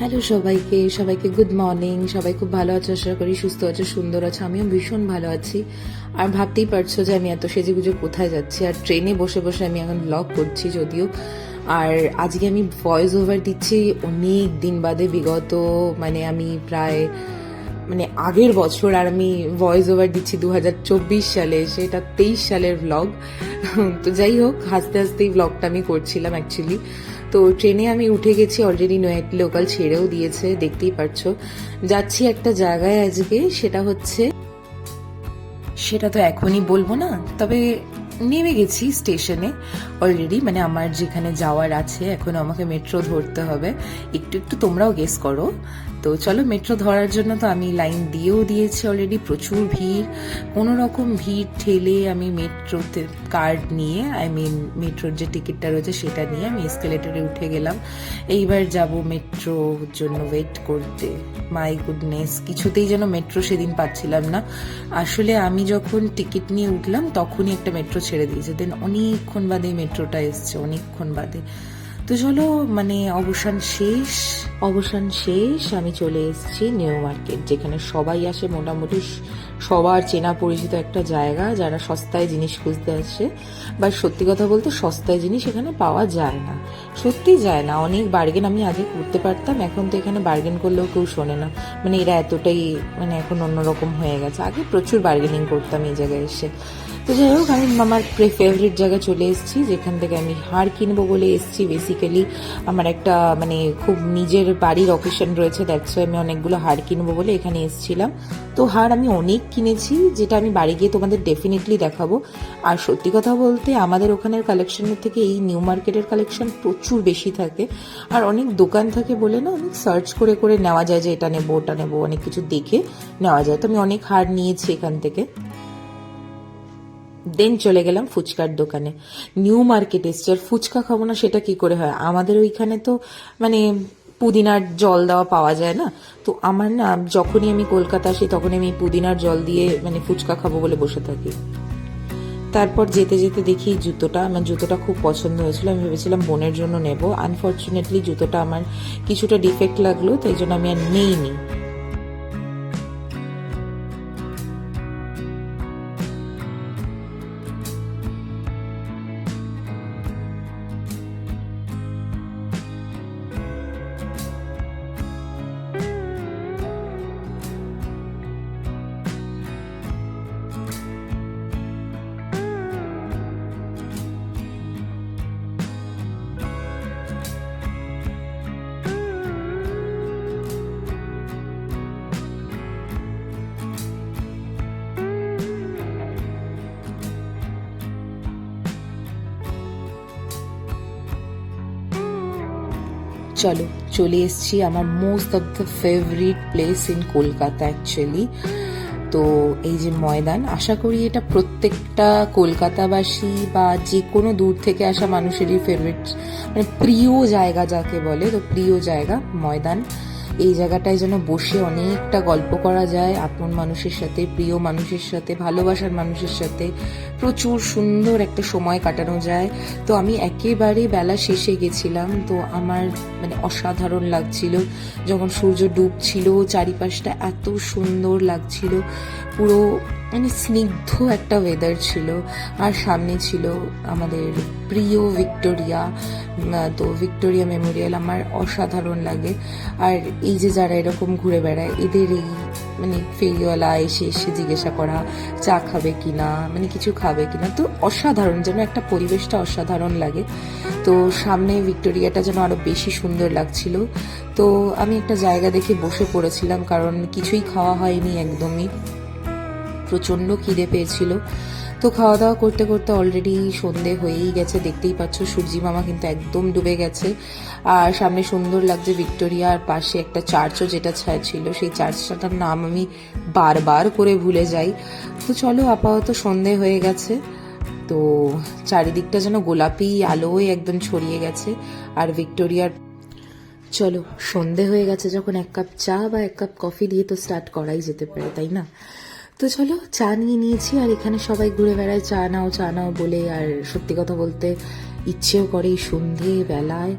Hello সবাইকে সবাইকে good morning. সবাই খুব ভালো আছো, আশা করি সুস্থ আছো, সুন্দর আছো। আমিও ভীষণ ভালো আছি। আর ভাবতেই পারছো যে আমি এত সেজেগুজে কোথায় যাচ্ছি, আর ট্রেনে বসে বসে আমি এখন ব্লগ করছি যদিও। আর আজকে আমি ভয়েস ওভার দিচ্ছি অনেক দিন বাদে, বিগত আমি প্রায় আগের বছর, আর আমি ভয়েস ওভার দিচ্ছি 2024 সালে, সেটা 23 সালের ব্লগ। তো যাই হোক, হাসতে হাসতেই ব্লগটা আমি করছিলাম অ্যাকচুয়ালি। তো ট্রেনে আমি উঠে গেছি অলরেডি, নয়াটি লোকাল ছেড়েও দিয়েছে, দেখতেই পারছো। যাচ্ছি একটা জায়গায় আজকে, সেটা তো এখনই বলবো না, তবে নেমে গেছি স্টেশনে অলরেডি। আমার যেখানে যাওয়ার আছে, এখন আমাকে মেট্রো ধরতে হবে। একটু একটু তোমরাও গেস করো। তো চলো, মেট্রো ধরার জন্য তো আমি লাইন দিয়েও দিয়েছি অলরেডি। প্রচুর ভিড়, কোনো রকম ভিড় ঠেলে আমি মেট্রোতে কার্ড নিয়ে, মেট্রোর যে টিকিটটা রয়েছে সেটা নিয়ে আমি এসকেলেটরে উঠে গেলাম। এইবার যাব মেট্রোর জন্য ওয়েট করতে। মাই গুডনেস, কিছুতেই যেন মেট্রো সেদিন পাচ্ছিলাম না। আসলে আমি যখন টিকিট নিয়ে উঠলাম তখনই একটা মেট্রো ছেড়ে দিয়েছে, দেন অনেকক্ষণ বাদে মেট্রোটা এসছে, অনেকক্ষণ বাদে। তো চলো, অবসান শেষ। আমি চলে এসেছি নিউ মার্কেট, যেখানে সবাই আসে, মোটামুটি সবার চেনা পরিচিত একটা জায়গা, যারা সস্তায় জিনিস খুঁজতে আসে। বা সত্যি কথা বলতে, সস্তায় জিনিস এখানে পাওয়া যায় না, সত্যি যায় না। অনেক বার্গেন আমি আগে করতে পারতাম, এখন তো এখানে বার্গেন করলেও কেউ শোনে না। এরা এতটাই এখন অন্যরকম হয়ে গেছে। আগে প্রচুর বার্গেনিং করতাম এই জায়গায় এসে। তো যাই হোক, আমি আমার ফেভারিট জায়গায় চলে এসেছি, যেখান থেকে আমি হার কিনবো বলে এসেছি। বেসিক্যালি আমার একটা খুব নিজের বাড়ির অকেশন রয়েছে, দ্যাটস ওয়াই আমি অনেকগুলো হার কিনবো বলে এখানে এসেছিলাম। তো হার আমি অনেক কিনেছি, যেটা আমি বাড়ি গিয়ে তোমাদের ডেফিনেটলি দেখাবো। আর সত্যি কথা বলতে, আমাদের ওখানের কালেকশনের থেকে এই নিউ মার্কেটের কালেকশন প্রচুর বেশি থাকে। আর অনেক দোকান থাকে বলে না, অনেক সার্চ করে করে নেওয়া যায় যে এটা নেবো ওটা নেবো, অনেক কিছু দেখে নেওয়া যায়। তো আমি অনেক হার নিয়েছি এখান থেকে। দেন চলে গেলাম ফুচকার দোকানে। নিউ মার্কেট এসছে, আর ফুচকা খাবো না সেটা কি করে হয়? আমাদের ওইখানে তো পুদিনার জল দেওয়া পাওয়া যায় না। তো আমার না, যখনই আমি কলকাতা আসি তখনই আমি পুদিনার জল দিয়ে ফুচকা খাবো বলে বসে থাকি। তারপর যেতে যেতে দেখি জুতোটা, আমার জুতোটা খুব পছন্দ হয়েছিল। আমি ভেবেছিলাম বোনের জন্য নেব, আনফর্চুনেটলি জুতোটা আমার কিছুটা ডিফেক্ট লাগলো, তাই জন্য আমি আর নেইনি। চলো, চলে এসছি আমার most of the favourite place in Kolkata actually. তো এই যে ময়দান, আশা করি এটা প্রত্যেকটা কলকাতাবাসী বা যে কোনো দূর থেকে আসা মানুষেরই ফেভারিট, প্রিয় জায়গা যাকে বলে। তো প্রিয় জায়গা ময়দান। এই জায়গাটায় যেন বসে অনেকটা গল্প করা যায় আপন মানুষের সাথে, প্রিয় মানুষের সাথে, ভালোবাসার মানুষের সাথে। প্রচুর সুন্দর একটা সময় কাটানো যায়। তো আমি একেবারে বেলা শেষে গেছিলাম, তো আমার অসাধারণ লাগছিল যখন সূর্য ডুবছিল, চারিপাশটা এত সুন্দর লাগছিল, পুরো স্নিগ্ধ একটা ওয়েদার ছিল। আর সামনে ছিল আমাদের প্রিয় ভিক্টোরিয়া। তো ভিক্টোরিয়া মেমোরিয়াল আমার অসাধারণ লাগে। আর এই যে যারা এরকম ঘুরে বেড়ায়, এদের এই ফেরিওয়ালা এসে এসে জিজ্ঞাসা করা চা খাবে কিনা, কিছু খাবে কিনা, তো অসাধারণ, যেন একটা পরিবেশটা অসাধারণ লাগে। তো সামনে ভিক্টোরিয়াটা যেন আরো বেশি সুন্দর লাগছিল। তো আমি একটা জায়গা দেখে বসে পড়েছিলাম, কারণ কিছুই খাওয়া হয়নি একদমই, প্রচণ্ড খিদে পেয়েছিল। তো খাওয়া দাওয়া করতে করতে অলরেডি সন্ধে হয়েই গেছে, দেখতেই পাচ্ছ সূর্যি মামা কিন্তু একদম ডুবে গেছে। আর সামনে সুন্দর লাগছে ভিক্টোরিয়ার পাশে একটা চার্চও যেটা ছিল, সেই চার্চটার নাম আমি বারবার করে ভুলে যাই। তো চলো, আপাতত সন্ধে হয়ে গেছে, তো চারিদিকটা যেন গোলাপি আলোয় একদম ছড়িয়ে গেছে। আর ভিক্টোরিয়ার, চলো, সন্ধে হয়ে গেছে যখন এক কাপ চা বা এক কাপ কফি দিয়ে তো স্টার্ট করাই যেতে পারে, তাই না? তো চলো, চা নিয়ে নিয়েছি। আর এখানে সবাই ঘুরে বেড়ায় চা নাও চা নাও বলে। আর সত্যি কথা বলতে, ইচ্ছেও করে এই সন্ধেবেলায়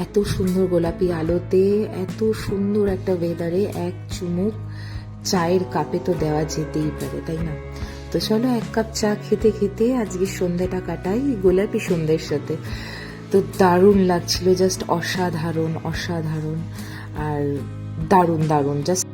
এত সুন্দর গোলাপি আলোতে, এত সুন্দর একটা ওয়েদারে এক চুমুক চায়ের কাপে তো দেওয়া যেতেই পারে, তাই না? তো চলো এক কাপ চা খেতে খেতে আজকে সন্ধ্যাটা কাটাই গোলাপি সন্ধ্যের সাথে। তো দারুণ লাগছিল, জাস্ট অসাধারণ অসাধারণ আর দারুণ দারুণ জাস্ট।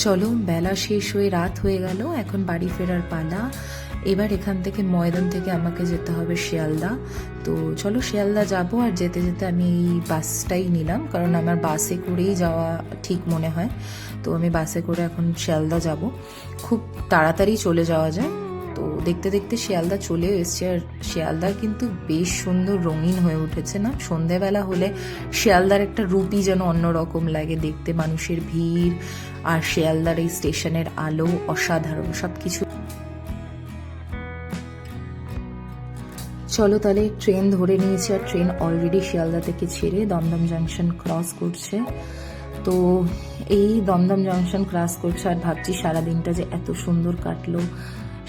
চলো বেলা শেষ হয়ে রাত হয়ে গেল, এখন বাড়ি ফেরার পালা। এবার এখান থেকে ময়দান থেকে আমাকে যেতে হবে শিয়ালদা। তো চলো শিয়ালদা যাব, আর যেতে যেতে আমি এই বাসটাই নিলাম, কারণ আমার বাসে করেই যাওয়া ঠিক মনে হয়। তো আমি বাসে করে এখন শিয়ালদা যাব, খুব তাড়াতাড়ি চলে যাওয়া যায়। তো দেখতে দেখতে শিয়ালদা চলেও এসছে, আর শিয়ালদা কিন্তু বেশ সুন্দর রঙিন হয়ে উঠেছে না? সন্ধেবেলা হলে শিয়ালদার একটা রূপই যেন অন্যরকম লাগে দেখতে, মানুষের ভিড় আর শিয়ালদার এই স্টেশনের আলো অসাধারণ সবকিছু। চলো তাহলে ট্রেন ধরে নিয়েছি, আর ট্রেন অলরেডি শিয়ালদা থেকে ছেড়ে দমদম জাংশন ক্রস করছে। তো এই দমদম জাংশন ক্রস করছে, আর ভাবছি সারাদিনটা যে এত সুন্দর কাটলো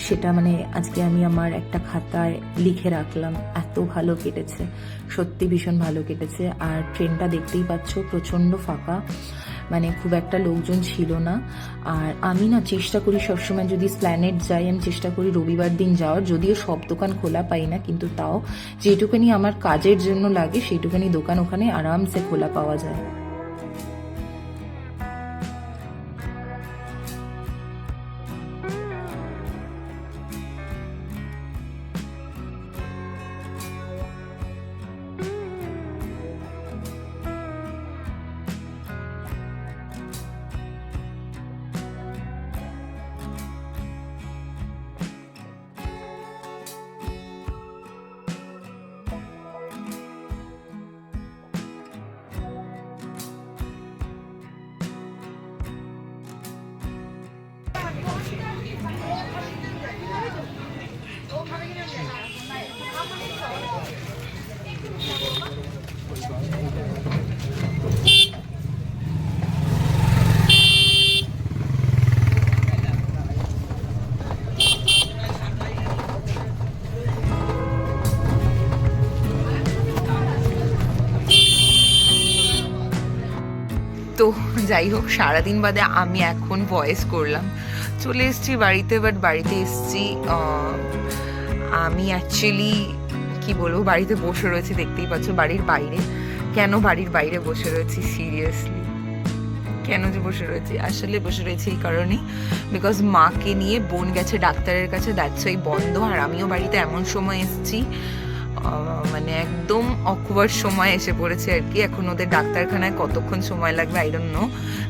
সেটা মানে আজকে আমি আমার একটা খাতায় লিখে রাখলাম। এত ভালো কেটেছে, সত্যি ভীষণ ভালো কেটেছে। আর ট্রেনটা দেখতেই পাচ্ছ প্রচণ্ড ফাঁকা, মানে খুব একটা লোকজন ছিল না। আর আমি না চেষ্টা করি সবসময় যদি স্প্ল্যানেড যাই, আমি চেষ্টা করি রবিবার দিন যাওয়ার, যদিও সব দোকান খোলা পাই না, কিন্তু তাও যেটুকুনি আমার কাজের জন্য লাগে সেইটুকুনি দোকান ওখানে আরামসে খোলা পাওয়া যায়। তো যাই হোক, সারাদিন বাদে আমি এখন ভয়েস করলাম। চলে এসেছি বাড়িতে, বাট বাড়িতে এসেছি আমি অ্যাকচুয়ালি কি বলবো, বাড়িতে বসে রয়েছি, দেখতেই পাচ্ছ বাড়ির বাইরে। কেন বাড়ির বাইরে বসে রয়েছি সিরিয়াসলি, কেন যে বসে রয়েছি? আসলে বসে রয়েছে এই কারণেই, বিকজ মাকে নিয়ে বোন গেছে ডাক্তারের কাছে, দ্যাটস ওয়াই বন্ধ। আর আমিও বাড়িতে এমন সময় এসেছি, মানে একদম অকওয়ার্ড সময় এসে পড়েছে আর কি। এখন ওদের ডাক্তারখানায় কতক্ষণ সময় লাগবে আই ডোন্ট নো,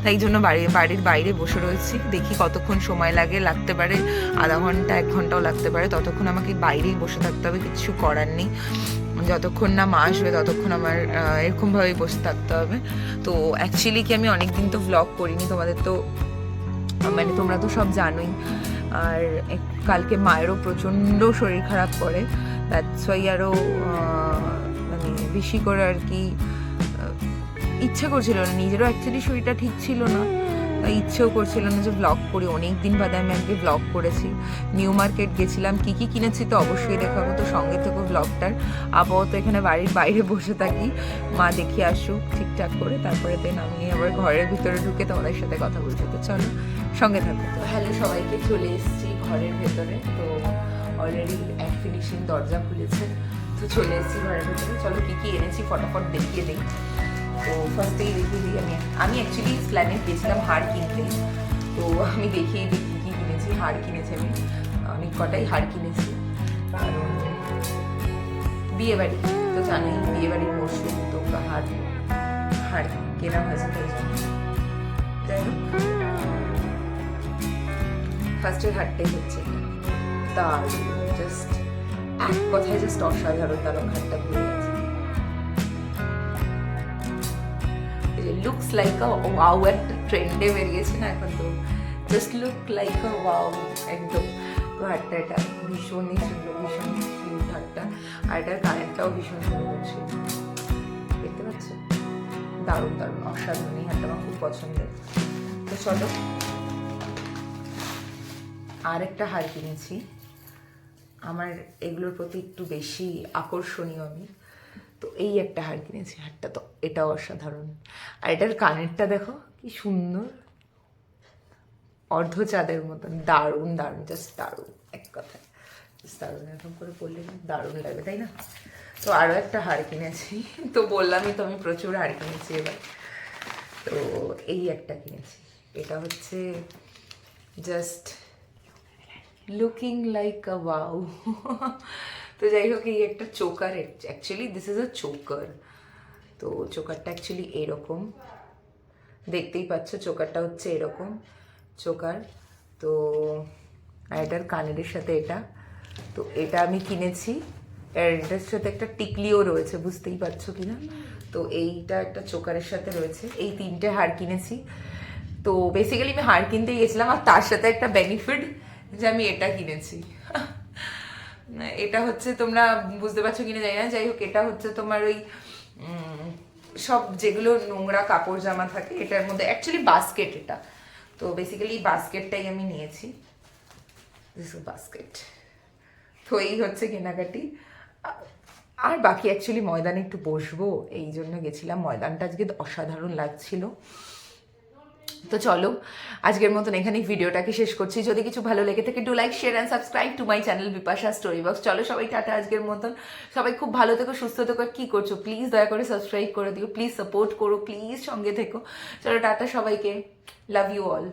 তাই জন্য বাড়ির বাইরে বসে রয়েছি। দেখি কতক্ষণ সময় লাগতে পারে আধা ঘন্টা 1 ঘন্টাও লাগতে পারে, ততক্ষণ আমাকে বাইরেই বসে থাকতে হবে, কিছু করার নেই। যতক্ষণ না মা আসবে ততক্ষণ আমার এরকমভাবেই বসে থাকতে হবে। তো অ্যাকচুয়ালি কি আমি অনেকদিন তো ভ্লগ করিনি, তোমাদের তো মানে তোমরা তো সব জানোই। আর কালকে মায়েরও প্রচণ্ড শরীর খারাপ করে, দ্যাটস ওয়াই আরও মানে বেশি করে আর কি ইচ্ছে করছিল না, নিজেরও অ্যাকচুয়ালি শরীরটা ঠিক ছিল না, তাই ইচ্ছেও করছিল না যে ব্লগ করি। অনেক দিন বাদে আমি আজকে ব্লগ করেছি। নিউ মার্কেট গেছিলাম, কী কী কিনেছি তো অবশ্যই দেখাবো, তো সঙ্গে থেকেও ব্লগটার। আপাতত এখানে বাড়ির বাইরে বসে থাকি, মা দেখে আসুক ঠিকঠাক করে, তারপরে দেন আমি আবার ঘরের ভিতরে ঢুকে তোমাদের সাথে কথা বলতে। তো চলো সঙ্গে থাকো। তো হ্যালো সবাইকে, চলে এসেছি ঘরের ভেতরে। তো অলরেডি এক ফিনিশিং দরজা খুলেছে, তো চলে এসেছি ঘরের ভেতরে। চলো কী কী এনেছি ফটাফট দেখিয়ে দিই। তো ফার্স্টেই দেখিয়ে দিই, আমি অ্যাকচুয়ালি প্ল্যানেট গেছিলাম হার কিনতে, তো আমি দেখিয়ে দিই কী কী কিনেছি। হার কিনেছি আমি অনেক কটাই হার কিনেছি, কারণ বিয়েবাড়ি তো জানোই, বিয়েবাড়ির মরশুম, তো হার কেনা হয়েছে তাই জন্য। যাই হোক, ফার্স্টের হারটাই হচ্ছে তার জাস্ট এক কথায় জাস্ট অসাধারণ, তার হারটা ঘুরে গেছে। লুকস লাইক আ ওয়াও, একটা ট্রেন্ডে বেরিয়েছে না এখন, তো জাস্ট লুক লাইক আ ওয়াও একদম। তো হারটা এটা ভীষণই সুন্দর, ভীষণ কিউট হারটা, আর এটার কানেরটাও ভীষণ সুন্দর ছিল, দেখতে পাচ্ছ? দারুণ দারুণ অসাধারণ, এই হারটা আমার খুব পছন্দের। তো চলো আর একটা হার কিনেছি, আমার এগুলোর প্রতি একটু বেশি আকর্ষণীয় আমি, তো এই একটা হার কিনেছি। হারটা তো এটাও অসাধারণ, আর এটার কানেরটা দেখো কি সুন্দর, অর্ধ চাঁদের মতন, দারুণ দারুণ, জাস্ট দারুণ, এক কথায় জাস্ট দারুণ। এরকম করে পড়লে দারুণ লাগবে, তাই না? তো আরও একটা হার কিনেছি, তো বললামই তো আমি প্রচুর হার কিনেছি এবার। তো এই একটা কিনেছি, এটা হচ্ছে জাস্ট লুকিং লাইক আ ওয়াও। তো যাই হোক, এই একটা choker, actually this is a choker. তো চোকারটা অ্যাকচুয়ালি এরকম, দেখতেই পাচ্ছ চোকারটা হচ্ছে এরকম চোকার। তো আর এটার কানের সাথে এটা, তো এটা আমি কিনেছি, আর এটার সাথে একটা টিকলিও রয়েছে, বুঝতেই পারছো কিনা। তো এইটা একটা চোকারের সাথে রয়েছে, এই তিনটে হার কিনেছি। তো বেসিক্যালি আমি হার কিনতে গেছিলাম, আর তার সাথে একটা বেনিফিট যে আমি এটা কিনেছি। এটা হচ্ছে, তোমরা বুঝতে পারছো কিনা জানি না, যাই হোক এটা হচ্ছে তোমার ওই সব যেগুলো নোংরা কাপড় জামা থাকে এটার মধ্যে, অ্যাকচুয়ালি বাস্কেট এটা। তো বেসিক্যালি বাস্কেটটাই আমি নিয়েছি, দিস বাস্কেট। তো এই হচ্ছে কেনাকাটি। আর বাকি অ্যাকচুয়ালি ময়দানে একটু বসবো, এই জন্য গেছিলাম। ময়দানটা আজকে অসাধারণ লাগছিল। তো চলো আজকের মতন এখানেই ভিডিওটাকে শেষ করছি। যদি কিছু ভালো লেগে থাকে, do like, share and subscribe to my channel Bipasha story box. চলো সবাই টাটা আজকের মতন, সবাই খুব ভালো থেকো, সুস্থ থেকো। কি করছো প্লিজ দয়া করে সাবস্ক্রাইব করে দিও, প্লিজ সাপোর্ট করো, প্লিজ সঙ্গে থেকো। চলো টাটা সবাইকে, লাভ ইউ অল।